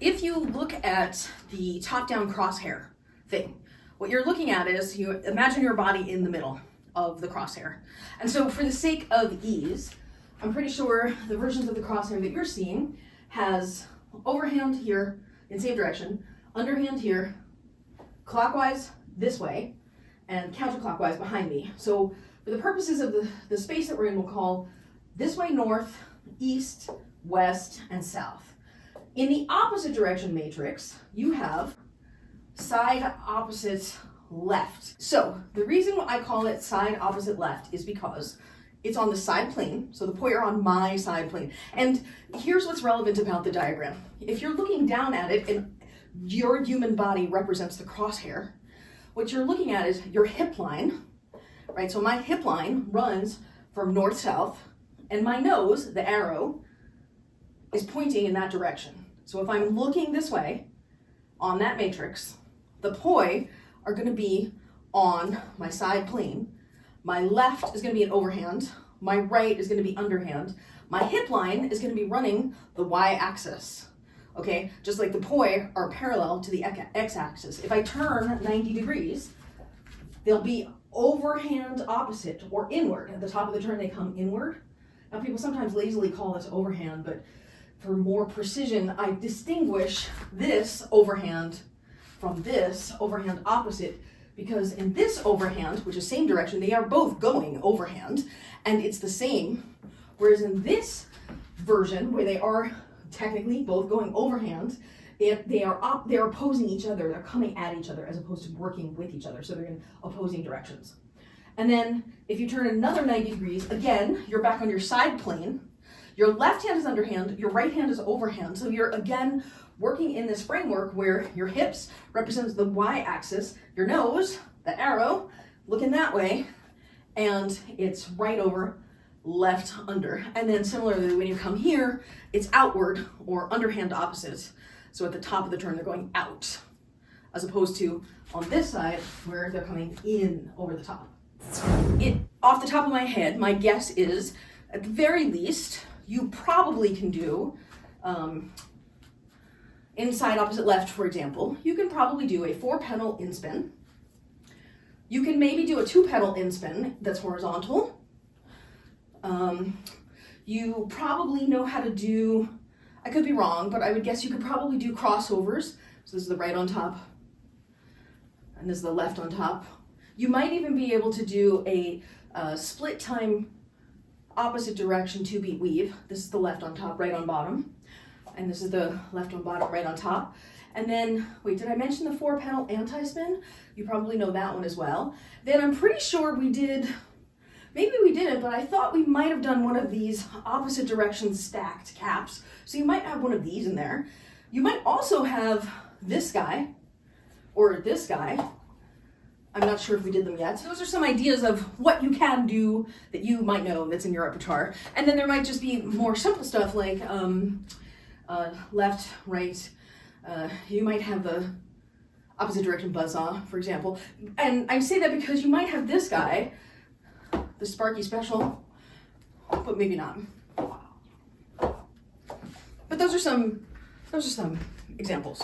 If you look at the top-down crosshair thing, what you're looking at is, you imagine your body in the middle of the crosshair. And so for the sake of ease, I'm pretty sure the versions of the crosshair that you're seeing has overhand here in same direction, underhand here, clockwise this way, and counterclockwise behind me. So for the purposes of the space that we're in, we'll call this way north, east, west, and south. In the opposite direction matrix, you have side opposite left. So the reason I call it side opposite left is because it's on the side plane, so the poi are on my side plane. And here's what's relevant about the diagram. If you're looking down at it and your human body represents the crosshair, what you're looking at is your hip line, right? So my hip line runs from north-south, and my nose, the arrow, is pointing in that direction. So if I'm looking this way on that matrix, the poi are going to be on my side plane. My left is going to be an overhand. My right is going to be underhand. My hip line is going to be running the y-axis. Okay, just like the poi are parallel to the x-axis. If I turn 90 degrees, they'll be overhand opposite or inward. At the top of the turn, they come inward. Now, people sometimes lazily call this overhand, but for more precision, I distinguish this overhand from this overhand opposite, because in this overhand, which is same direction, they are both going overhand, and it's the same. Whereas in this version, where they are technically both going overhand, they are opposing each other. They're coming at each other as opposed to working with each other. So they're in opposing directions. And then if you turn another 90 degrees, again, you're back on your side plane. Your left hand is underhand, your right hand is overhand. So you're again working in this framework where your hips represents the y-axis, your nose, the arrow, looking that way, and it's right over, left under. And then similarly, when you come here, it's outward or underhand opposite. So at the top of the turn, they're going out, as opposed to on this side where they're coming in over the top. Off the top of my head, my guess is, at the very least, you probably can do, inside opposite left, for example, you can probably do a 4-pedal inspin. You can maybe do a 2-pedal inspin that's horizontal. You probably know how to do, I could be wrong, but I would guess you could probably do crossovers. So this is the right on top, and this is the left on top. You might even be able to do a split time opposite direction 2-beat weave. This is the left on top, right on bottom. And this is the left on bottom, right on top. And then, wait, did I mention the 4-pedal anti-spin? You probably know that one as well. Then I'm pretty sure we did, maybe we didn't, but I thought we might have done one of these opposite direction stacked caps. So you might have one of these in there. You might also have this guy, or this guy. I'm not sure if we did them yet. So those are some ideas of what you can do that you might know that's in your repertoire. And then there might just be more simple stuff like left, right. You might have the opposite direction buzzsaw, for example. And I say that because you might have this guy, the Sparky Special, but maybe not. But those are some examples.